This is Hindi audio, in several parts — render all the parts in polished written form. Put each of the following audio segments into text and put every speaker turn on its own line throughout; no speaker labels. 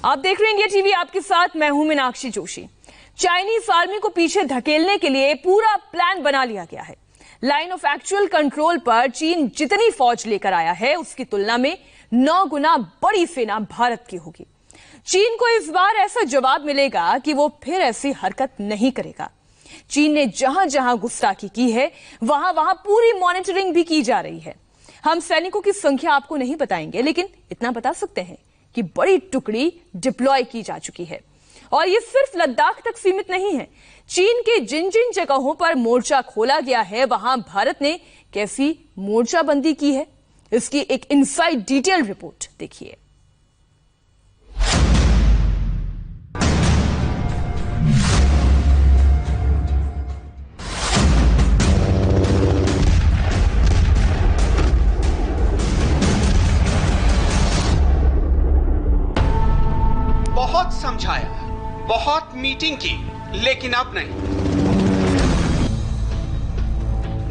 आप देख रहे हैं इंडिया टीवी, आपके साथ मैं हूं मीनाक्षी जोशी। चाइनीज आर्मी को पीछे धकेलने के लिए पूरा प्लान बना लिया गया है। लाइन ऑफ एक्चुअल कंट्रोल पर चीन जितनी फौज लेकर आया है उसकी तुलना में 9 गुना बड़ी सेना भारत की होगी। चीन को इस बार ऐसा जवाब मिलेगा कि वो फिर ऐसी हरकत नहीं करेगा। चीन ने जहां जहां गुस्ताखी की है वहां वहां पूरी मॉनिटरिंग भी की जा रही है। हम सैनिकों की संख्या आपको नहीं बताएंगे, लेकिन इतना बता सकते हैं कि बड़ी टुकड़ी डिप्लॉय की जा चुकी है और ये सिर्फ लद्दाख तक सीमित नहीं है। चीन के जिन जिन जगहों पर मोर्चा खोला गया है वहां भारत ने कैसी मोर्चाबंदी की है, इसकी एक इनसाइड डिटेल रिपोर्ट देखिए।
बहुत समझाया, बहुत मीटिंग की, लेकिन अब नहीं।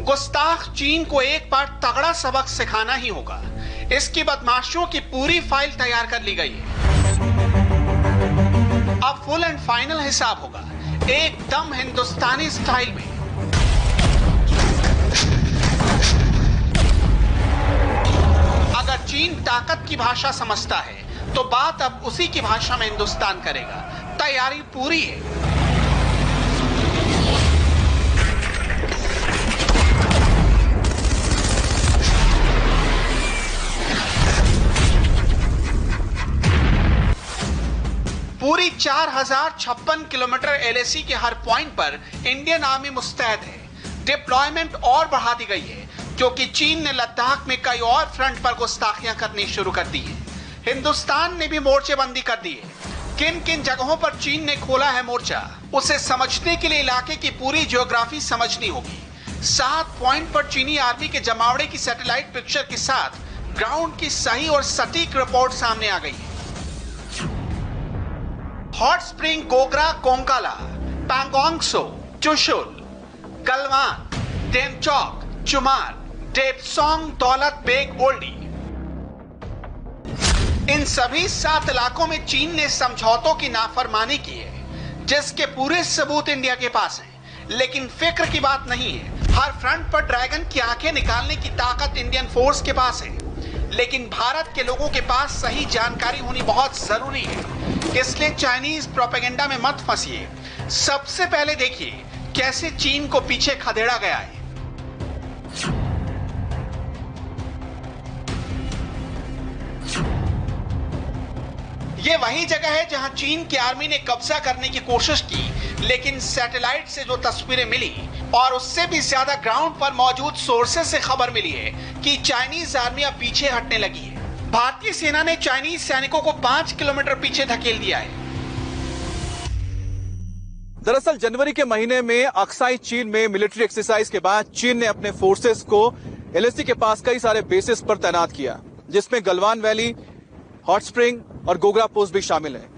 गुस्ताख चीन को एक बार तगड़ा सबक सिखाना ही होगा। इसकी बदमाशियों की पूरी फाइल तैयार कर ली गई है। अब फुल एंड फाइनल हिसाब होगा, एकदम हिंदुस्तानी स्टाइल में। अगर चीन ताकत की भाषा समझता है तो बात अब उसी की भाषा में हिंदुस्तान करेगा। तैयारी पूरी है। पूरी 4056 किलोमीटर एलएसी के हर पॉइंट पर इंडियन आर्मी मुस्तैद है। डिप्लॉयमेंट और बढ़ा दी गई है क्योंकि चीन ने लद्दाख में कई और फ्रंट पर गुस्ताखियां करनी शुरू कर दी है। हिंदुस्तान ने भी मोर्चेबंदी कर दी है। किन किन जगहों पर चीन ने खोला है मोर्चा, उसे समझने के लिए इलाके की पूरी ज्योग्राफी समझनी होगी। 7 पॉइंट पर चीनी आर्मी के जमावड़े की सैटेलाइट पिक्चर के साथ ग्राउंड की सही और सटीक रिपोर्ट सामने आ गई है। हॉट स्प्रिंग, गोगरा, कोंकाला, पैंगोंग त्सो, चुशुल, गलवान, डेमचौक, चुमार, डेपसोंग, दौलत बेग, ओल्डी, इन सभी 7 इलाकों में चीन ने समझौतों की नाफरमानी की है, जिसके पूरे सबूत इंडिया के पास हैं। लेकिन फिक्र की बात नहीं है। हर फ्रंट पर ड्रैगन की आंखें निकालने की ताकत इंडियन फोर्स के पास है, लेकिन भारत के लोगों के पास सही जानकारी होनी बहुत जरूरी है। इसलिए चाइनीज प्रोपेगेंडा में मत फंसिए। सबसे पहले देखिए कैसे चीन को पीछे खदेड़ा गया है। ये वही जगह है जहां चीन की आर्मी ने कब्जा करने की कोशिश की, लेकिन सैटेलाइट से जो तस्वीरें मिली और उससे भी ज्यादा ग्राउंड पर मौजूद सोर्सेज से खबर मिली है कि चाइनीज आर्मी अब पीछे हटने लगी है। भारतीय सेना ने चाइनीज सैनिकों को 5 किलोमीटर पीछे धकेल दिया है।
दरअसल जनवरी के महीने में अक्साई चीन में मिलिट्री एक्सरसाइज के बाद चीन ने अपने फोर्सेस को एलएसी के पास कई सारे बेसिस पर तैनात किया, जिसमें गलवान वैली, हॉट स्प्रिंग और गोगरा पोस्ट भी शामिल है।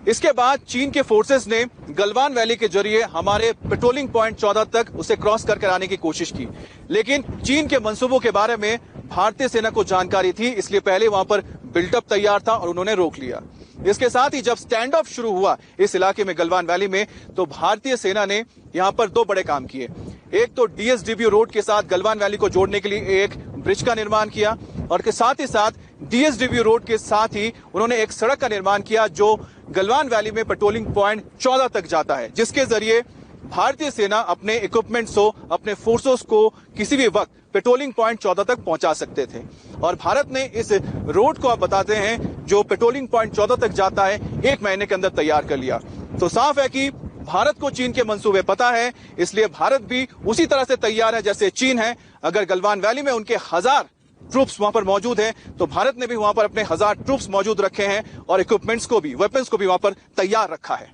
इसके बाद चीन के फोर्सेस ने गलवान वैली के जरिए हमारे पेट्रोलिंग पॉइंट 14 तक उसे क्रॉस करके आने की कोशिश की, लेकिन चीन के मंसूबों के बारे में भारतीय सेना को जानकारी थी, इसलिए पहले वहां पर बिल्टअप तैयार था और उन्होंने रोक लिया। इसके साथ ही जब स्टैंड ऑफ शुरू हुआ इस इलाके में गलवान वैली में, तो भारतीय सेना ने यहां पर 2 बड़े काम किए। एक तो डीएसडब्ल्यू रोड के साथ गलवान वैली को जोड़ने के लिए एक ब्रिज का निर्माण किया और के साथ ही साथ डीएसडब्ल्यू रोड के साथ ही उन्होंने एक सड़क का निर्माण किया जो गलवान वैली में पेट्रोलिंग पॉइंट 14 तक जाता है, जिसके जरिए भारतीय सेना अपने इक्विपमेंट्स को, अपने फोर्सेस को किसी भी वक्त पेट्रोलिंग पॉइंट 14 तक पहुंचा सकते थे। और भारत ने इस रोड को आप बताते हैं जो पेट्रोलिंग पॉइंट 14 तक जाता है 1 महीने के अंदर तैयार कर लिया। तो साफ है कि भारत को चीन के मंसूबे पता है, इसलिए भारत भी उसी तरह से तैयार है जैसे चीन है। अगर गलवान वैली में उनके 1000 ट्रूप्स वहां पर मौजूद हैं, तो भारत ने भी वहां पर अपने 1000 ट्रूप्स मौजूद रखे हैं और इक्विपमेंट्स को भी, वेपन्स को भी वहां पर तैयार रखा है।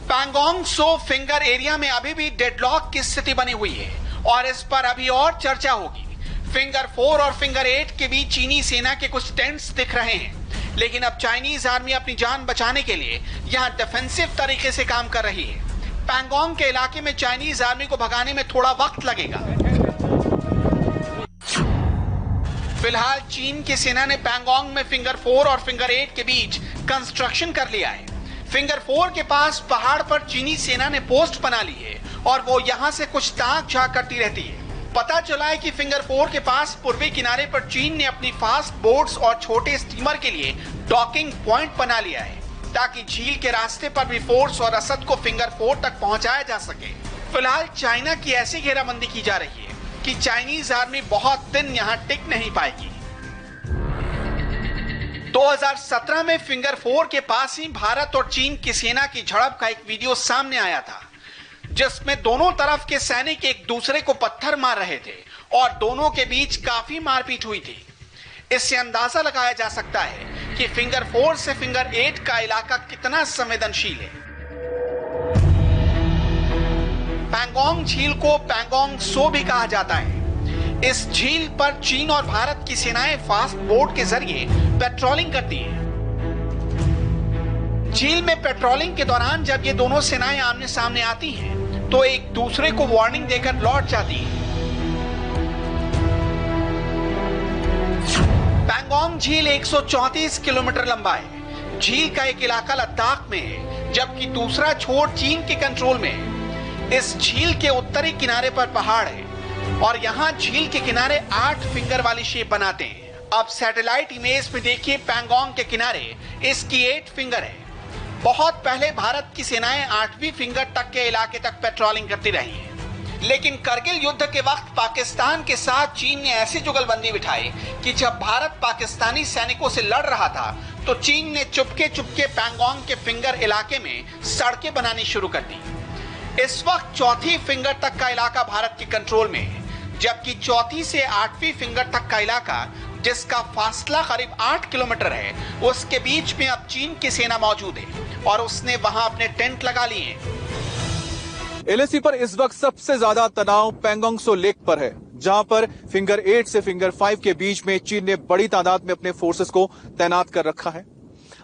पैंगोंग त्सो फिंगर एरिया में अभी भी डेडलॉक की स्थिति बनी हुई है और इस पर अभी और चर्चा होगी। फिंगर 4 और फिंगर 8 के बीच चीनी सेना के कुछ टेंट्स दिख रहे हैं, लेकिन अब चाइनीज आर्मी अपनी जान बचाने के लिए यहां डिफेंसिव तरीके से काम कर रही है। पैंगोंग के इलाके में चाइनीज आर्मी को भगाने में थोड़ा वक्त लगेगा। फिलहाल चीन की सेना ने पैंगोंग में फिंगर 4 और फिंगर 8 के बीच कंस्ट्रक्शन कर लिया है। फिंगर 4 के पास पहाड़ पर चीनी सेना ने पोस्ट बना ली है और वो यहां से कुछ ताक झांक करती रहती है। पता चला है कि फिंगर 4 के पास पूर्वी किनारे पर चीन ने अपनी फास्ट बोट्स और छोटे स्टीमर के लिए डॉकिंग पॉइंट बना लिया है, ताकि झील के रास्ते पर भी फोर्स और रसद को फिंगर 4 तक पहुंचाया जा सके। फिलहाल चाइना की ऐसी घेराबंदी की जा रही है कि चाइनीज आर्मी बहुत दिन यहां टिक नहीं पाएगी। 2017 में फिंगर 4 के पास ही भारत और चीन की सेना की झड़प का एक वीडियो सामने आया था, जिसमें दोनों तरफ के सैनिक एक दूसरे को पत्थर मार रहे थे और दोनों के बीच काफी मारपीट हुई थी। इससे अंदाजा लगाया जा सकता है कि फिंगर 4 से फिंगर 8 का इलाका कितना संवेदनशील है। पैंगोंग झील को पैंगोंग सो भी कहा जाता है। इस झील पर चीन और भारत की सेनाएं फास्ट बोट के जरिए पेट्रोलिंग करती हैं। झील में पेट्रोलिंग के दौरान जब ये दोनों सेनाएं आमने सामने आती हैं, तो एक दूसरे को वार्निंग देकर लौट जाती हैं। पैंगोंग झील 134 किलोमीटर लंबा है। झील का एक इलाका लद्दाख में है, जबकि दूसरा छोर चीन के कंट्रोल में है। इस झील के उत्तरी किनारे पर पहाड़ है और यहाँ झील के किनारे 8 फिंगर वाली शेप बनाते हैं। अब सैटेलाइट इमेज में देखिए, पैंगोंग के किनारे इसकी 8 फिंगर है। बहुत पहले भारत की सेनाएं 8वीं फिंगर तक के इलाके तक पेट्रोलिंग करती रही हैं। लेकिन करगिल युद्ध के वक्त पाकिस्तान के साथ चीन ने ऐसी जुगलबंदी बिठाई कि जब भारत पाकिस्तानी सैनिकों से लड़ रहा था, तो चीन ने चुपके चुपके पैंगोंग के फिंगर इलाके में सड़कें बनानी शुरू कर दी। इस वक्त 4थी फिंगर तक का इलाका भारत के कंट्रोल में है, जबकि 4थी से 8वीं फिंगर तक का इलाका, जिसका फासला करीब 8 किलोमीटर है, उसके बीच में अब चीन की सेना मौजूद है और उसने वहां अपने टेंट लगा लिए हैं।
एलएसी पर इस वक्त सबसे ज्यादा तनाव पैंगोंग सो लेक पर है, जहां पर फिंगर 8 से फिंगर 5 के बीच में चीन ने बड़ी तादाद में अपने फोर्सेस को तैनात कर रखा है।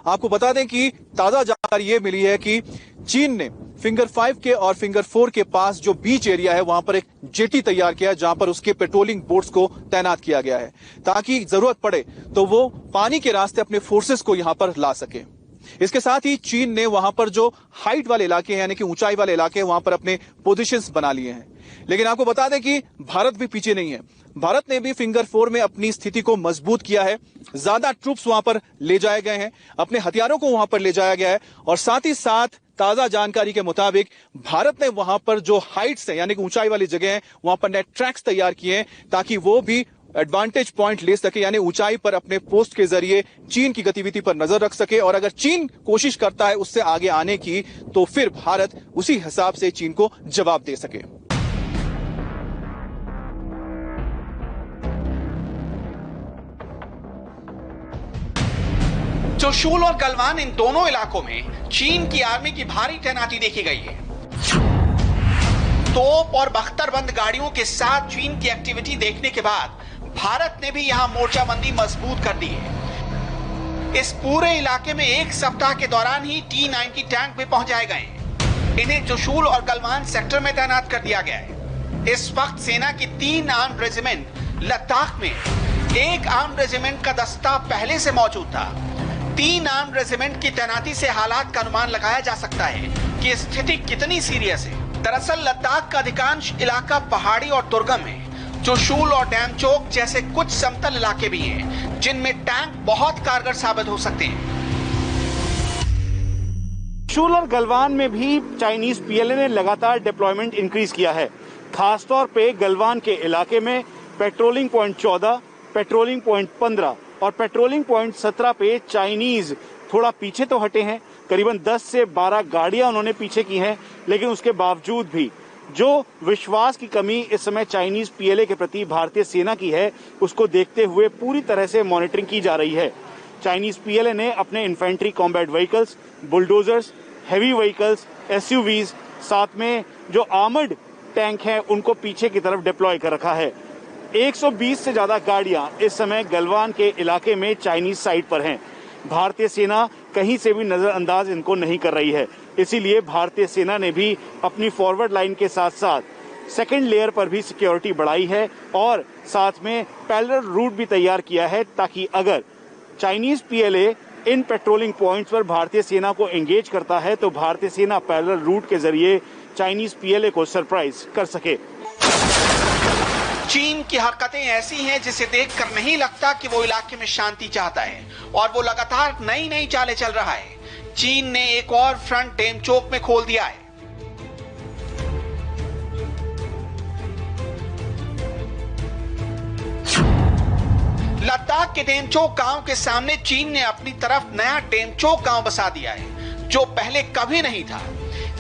आपको बता दें कि ताजा जानकारी यह मिली है कि चीन ने फिंगर 5 के और फिंगर 4 के पास जो बीच एरिया है, वहां पर एक जेटी तैयार किया है, जहां पर उसके पेट्रोलिंग बोट्स को तैनात किया गया है, ताकि जरूरत पड़े तो वो पानी के रास्ते अपने फोर्सेस को यहां पर ला सके। इसके साथ ही चीन ने वहां पर जो हाइट वाले इलाके हैं, यानी कि ऊंचाई वाले इलाके हैं, वहां पर अपने पोजीशंस बना लिए हैं। लेकिन आपको बता दें कि भारत भी पीछे नहीं है। भारत ने भी फिंगर 4 में अपनी स्थिति को मजबूत किया है। ज्यादा ट्रूप्स वहां पर ले जाए गए हैं, अपने हथियारों को वहां पर ले जाया गया है और साथ ही साथ ताजा जानकारी के मुताबिक भारत ने वहां पर जो हाइट्स है, यानी कि ऊंचाई वाली जगह है, वहां पर नेट ट्रैक्स तैयार किए हैं, ताकि वो भी एडवांटेज पॉइंट ले सके, यानी ऊंचाई पर अपने पोस्ट के जरिए चीन की गतिविधि पर नजर रख सके। और अगर चीन कोशिश करता है उससे आगे आने की, तो फिर भारत उसी हिसाब से चीन को जवाब दे सके।
चुशूल और गलवान, इन दोनों इलाकों में चीन की आर्मी की भारी तैनाती देखी गई है। तोप और बख्तरबंद गाड़ियों के साथ चीन की एक्टिविटी देखने के बाद भारत ने भी यहां मोर्चाबंदी मजबूत कर दी है। इस पूरे इलाके में एक सप्ताह के दौरान ही T-90 टैंक भी पहुंचाए गए। इन्हें चुशूल और गलवान सेक्टर में तैनात कर दिया गया है। इस वक्त सेना की 3 आर्म्ड रेजिमेंट लद्दाख में, 1 आर्म्ड रेजिमेंट का दस्ता पहले से मौजूद था। 3 आर्म्ड रेजिमेंट की तैनाती से हालात का अनुमान लगाया जा सकता है कि स्थिति कितनी सीरियस है। दरअसल लद्दाख का अधिकांश इलाका पहाड़ी और दुर्गम है। चुशूल और डैमचोक जैसे कुछ समतल इलाके भी हैं, जिनमें टैंक बहुत कारगर साबित हो सकते हैं।
चुशूल और गलवान में भी चाइनीज पीएलए ने लगातार डिप्लॉयमेंट इंक्रीज किया है। खासतौर पे गलवान के इलाके में पेट्रोलिंग पॉइंट 14, पेट्रोलिंग पॉइंट 15 और पेट्रोलिंग पॉइंट 17 पे चाइनीज थोड़ा पीछे तो हटे हैं। करीबन 10 से 12 गाड़ियां उन्होंने पीछे की हैं, लेकिन उसके बावजूद भी जो विश्वास की कमी इस समय चाइनीज पीएलए के प्रति भारतीय सेना की है, उसको देखते हुए पूरी तरह से मॉनिटरिंग की जा रही है। चाइनीज पीएलए ने अपने infantry combat vehicles, bulldozers, heavy vehicles, SUVs, साथ में जो आर्मर्ड टैंक हैं, उनको पीछे की तरफ डिप्लॉय कर रखा है। 120 से ज्यादा गाड़ियां इस समय गलवान के इलाके में चाइनीज साइड पर हैं। भारतीय सेना कहीं से भी नजरअंदाज इनको नहीं कर रही है। इसीलिए भारतीय सेना ने भी अपनी फॉरवर्ड लाइन के साथ साथ सेकेंड लेयर पर भी सिक्योरिटी बढ़ाई है और साथ में पैरेलल रूट भी तैयार किया है, ताकि अगर चाइनीज पीएलए इन पेट्रोलिंग पॉइंट्स पर भारतीय सेना को एंगेज करता है तो भारतीय सेना पैरेलल रूट के जरिए चाइनीज पीएलए को सरप्राइज कर सके।
चीन की हरकतें ऐसी हैं जिसे देखकर नहीं लगता कि वो इलाके में शांति चाहता है और वो लगातार नई नई चालें चल रहा है। चीन ने एक और फ्रंट डेमचोक में खोल दिया है। लद्दाख के डेमचोक गांव के सामने चीन ने अपनी तरफ नया डेमचोक गांव बसा दिया है, जो पहले कभी नहीं था।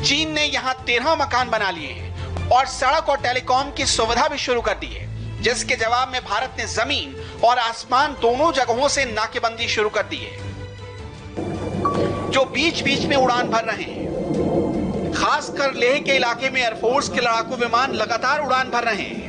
चीन ने यहां 13 मकान बना लिए हैं और सड़क और टेलीकॉम की सुविधा भी शुरू कर दी है, जिसके जवाब में भारत ने जमीन और आसमान दोनों जगहों से नाकेबंदी शुरू कर दी है, जो बीच बीच में उड़ान भर रहे हैं। खासकर लेह के इलाके में एयरफोर्स के लड़ाकू विमान लगातार उड़ान भर रहे हैं।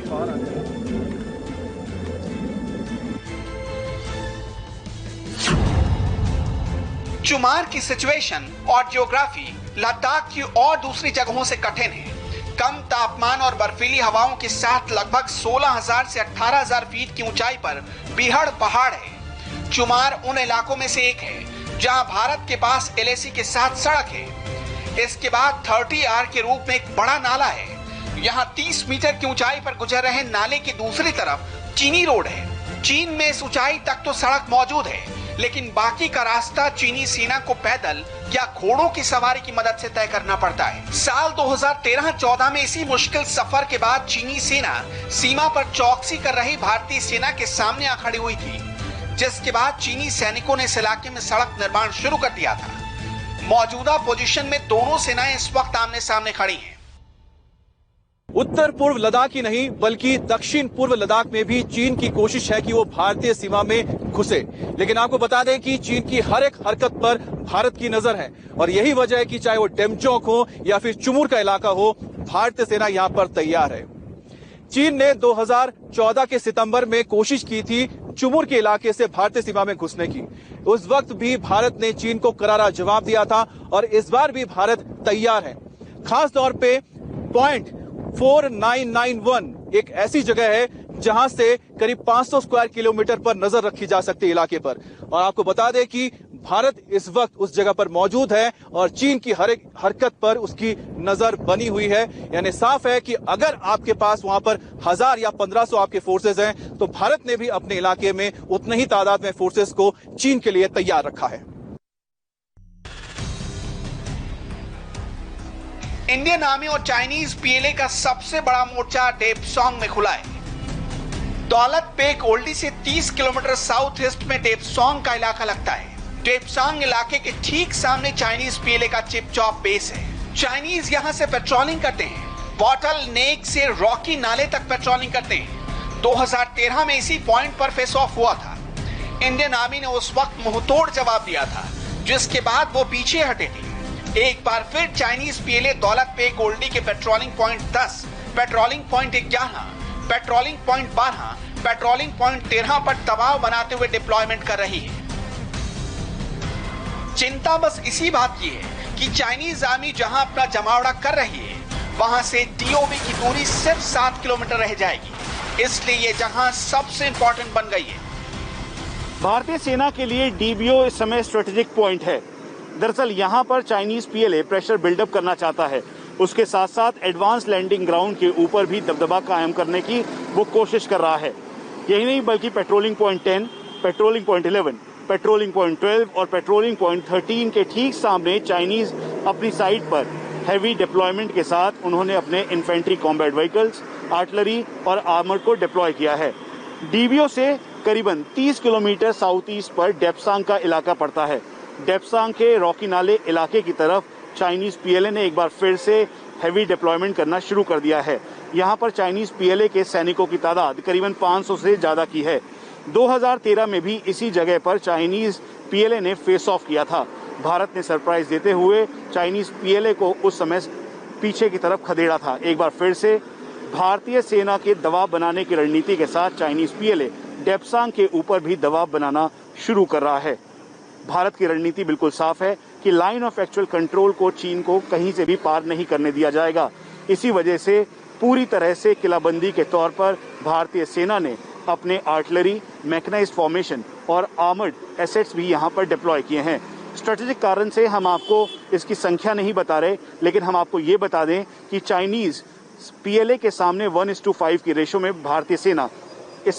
चुमार की सिचुएशन और जियोग्राफी लद्दाख की और दूसरी जगहों से कठिन है। कम तापमान और बर्फीली हवाओं के साथ लगभग 16,000 से 18,000 फीट की ऊंचाई पर बिहड़ पहाड़ है। चुमार उन इलाकों में से एक है जहां भारत के पास एलएसी के साथ सड़क है। इसके बाद 30R के रूप में एक बड़ा नाला है। यहां 30 मीटर की ऊंचाई पर गुजर रहे नाले की दूसरी तरफ चीनी रोड है। चीन में इस ऊंचाई तक तो सड़क मौजूद है, लेकिन बाकी का रास्ता चीनी सेना को पैदल या घोड़ों की सवारी की मदद से तय करना पड़ता है। साल 2013-14 में इसी मुश्किल सफर के बाद चीनी सेना सीमा पर चौकसी कर रही भारतीय सेना के सामने आ खड़ी हुई थी, जिसके बाद चीनी सैनिकों ने इस इलाके में सड़क निर्माण शुरू कर दिया था। मौजूदा पोजीशन में दोनों सेनाएं इस वक्त आमने सामने खड़ी हैं।
उत्तर पूर्व लद्दाख ही नहीं बल्कि दक्षिण पूर्व लद्दाख में भी चीन की कोशिश है कि वो भारतीय सीमा में घुसे। लेकिन आपको बता दें कि चीन की हर एक हरकत पर भारत की नजर है और यही वजह है कि चाहे वो डेमचोक हो या फिर चुमुर का इलाका हो, भारतीय सेना यहां पर तैयार है। चीन ने 2014 के सितंबर में कोशिश की थी चुमुर के इलाके से भारतीय सीमा में घुसने की। उस वक्त भी भारत ने चीन को करारा जवाब दिया था और इस बार भी भारत तैयार है। खास तौर पे पॉइंट 4991 एक ऐसी जगह है जहां से करीब 500 स्क्वायर किलोमीटर पर नजर रखी जा सकती है इलाके पर। और आपको बता दें कि भारत इस वक्त उस जगह पर मौजूद है और चीन की हर एक हरकत पर उसकी नजर बनी हुई है। यानी साफ है कि अगर आपके पास वहां पर 1000 या 1500 आपके फोर्सेज हैं तो भारत ने भी अपने इलाके में उतने ही तादाद में फोर्सेज को चीन के लिए तैयार रखा है।
इंडियन आर्मी और चाइनीज पीएलए का सबसे बड़ा मोर्चा डेपसोंग में खुला है। दौलत पेक ओल्डी से 30 किलोमीटर साउथ ईस्ट में डेपसोंग का इलाका लगता है। डेपसोंग इलाके के ठीक सामने चाइनीज पीएलए का चिपचॉप बेस है। चाइनीज यहां से पेट्रोलिंग करते हैं। बॉटल नेक से रॉकी नाले तक पेट्रोलिंग करते हैं। 2013 में इसी पॉइंट पर फेस ऑफ हुआ था। इंडियन आर्मी ने उस वक्त मुंहतोड़ जवाब दिया था, जिसके बाद वो पीछे हटे थे। एक बार फिर चाइनीज पीएलए दौलत पेक ओल्डी के patrolling point 10, patrolling point 11, patrolling point 12, patrolling point 13 पर दबाव बनाते हुए डिप्लॉयमेंट कर रही है। चिंता बस इसी बात की है कि चाइनीज आर्मी जहां अपना जमावड़ा कर रही है, वहां से टीओबी की दूरी सिर्फ 7 किलोमीटर रह जाएगी। इसलिए यह जहां सबसे इंपॉर्टेंट बन गई है।
भारतीय सेना के लिए डीबीओ इस समय स्ट्रेटेजिक पॉइंट है। दरअसल यहां पर चाइनीज पीएलए प्रेशर बिल्डअप करना चाहता है। उसके साथ साथ एडवांस लैंडिंग ग्राउंड के ऊपर भी दबदबा कायम करने की वो कोशिश कर रहा है। यही नहीं बल्कि patrolling point 10, patrolling point 11, patrolling point 12 और पेट्रोलिंग पॉइंट 13 के ठीक सामने चाइनीज अपनी साइड पर हैवी डिप्लॉयमेंट के साथ उन्होंने अपने इन्फेंट्री कॉम्बैट व्हीकल्स, आर्टिलरी और आर्मर को डिप्लॉय किया है। डीबीओ से करीबन 30 किलोमीटर साउथ ईस्ट पर डेपसांग का इलाका पड़ता है। डेपसांग के रॉकी नाले इलाके की तरफ चाइनीज पीएलए ने एक बार फिर से हैवी डिप्लॉयमेंट करना शुरू कर दिया है। यहां पर चाइनीज पीएलए के सैनिकों की तादाद करीबन 500 से ज्यादा की है। 2013 में भी इसी जगह पर चाइनीज पीएलए ने फेस ऑफ किया था। भारत ने सरप्राइज देते हुए चाइनीज पीएलए को उस समय पीछे की तरफ खदेड़ा था। एक बार फिर से भारतीय सेना के दबाव बनाने की रणनीति के साथ चाइनीज पीएलए डेपसांग के ऊपर भी दबाव बनाना शुरू कर रहा है। भारत की रणनीति बिल्कुल साफ है कि लाइन ऑफ एक्चुअल कंट्रोल को चीन को कहीं से भी पार नहीं करने दिया जाएगा। इसी वजह से पूरी तरह से किलाबंदी के तौर पर भारतीय सेना ने अपने आर्टिलरी, मैकेनाइज्ड फॉर्मेशन और आर्मर्ड एसेट्स भी यहाँ पर डिप्लॉय किए हैं। स्ट्रेटेजिक कारण से हम आपको इसकी संख्या नहीं बता रहे, लेकिन हम आपको ये बता दें कि चाइनीज पीएलए के सामने 1:5 की रेशो में भारतीय सेना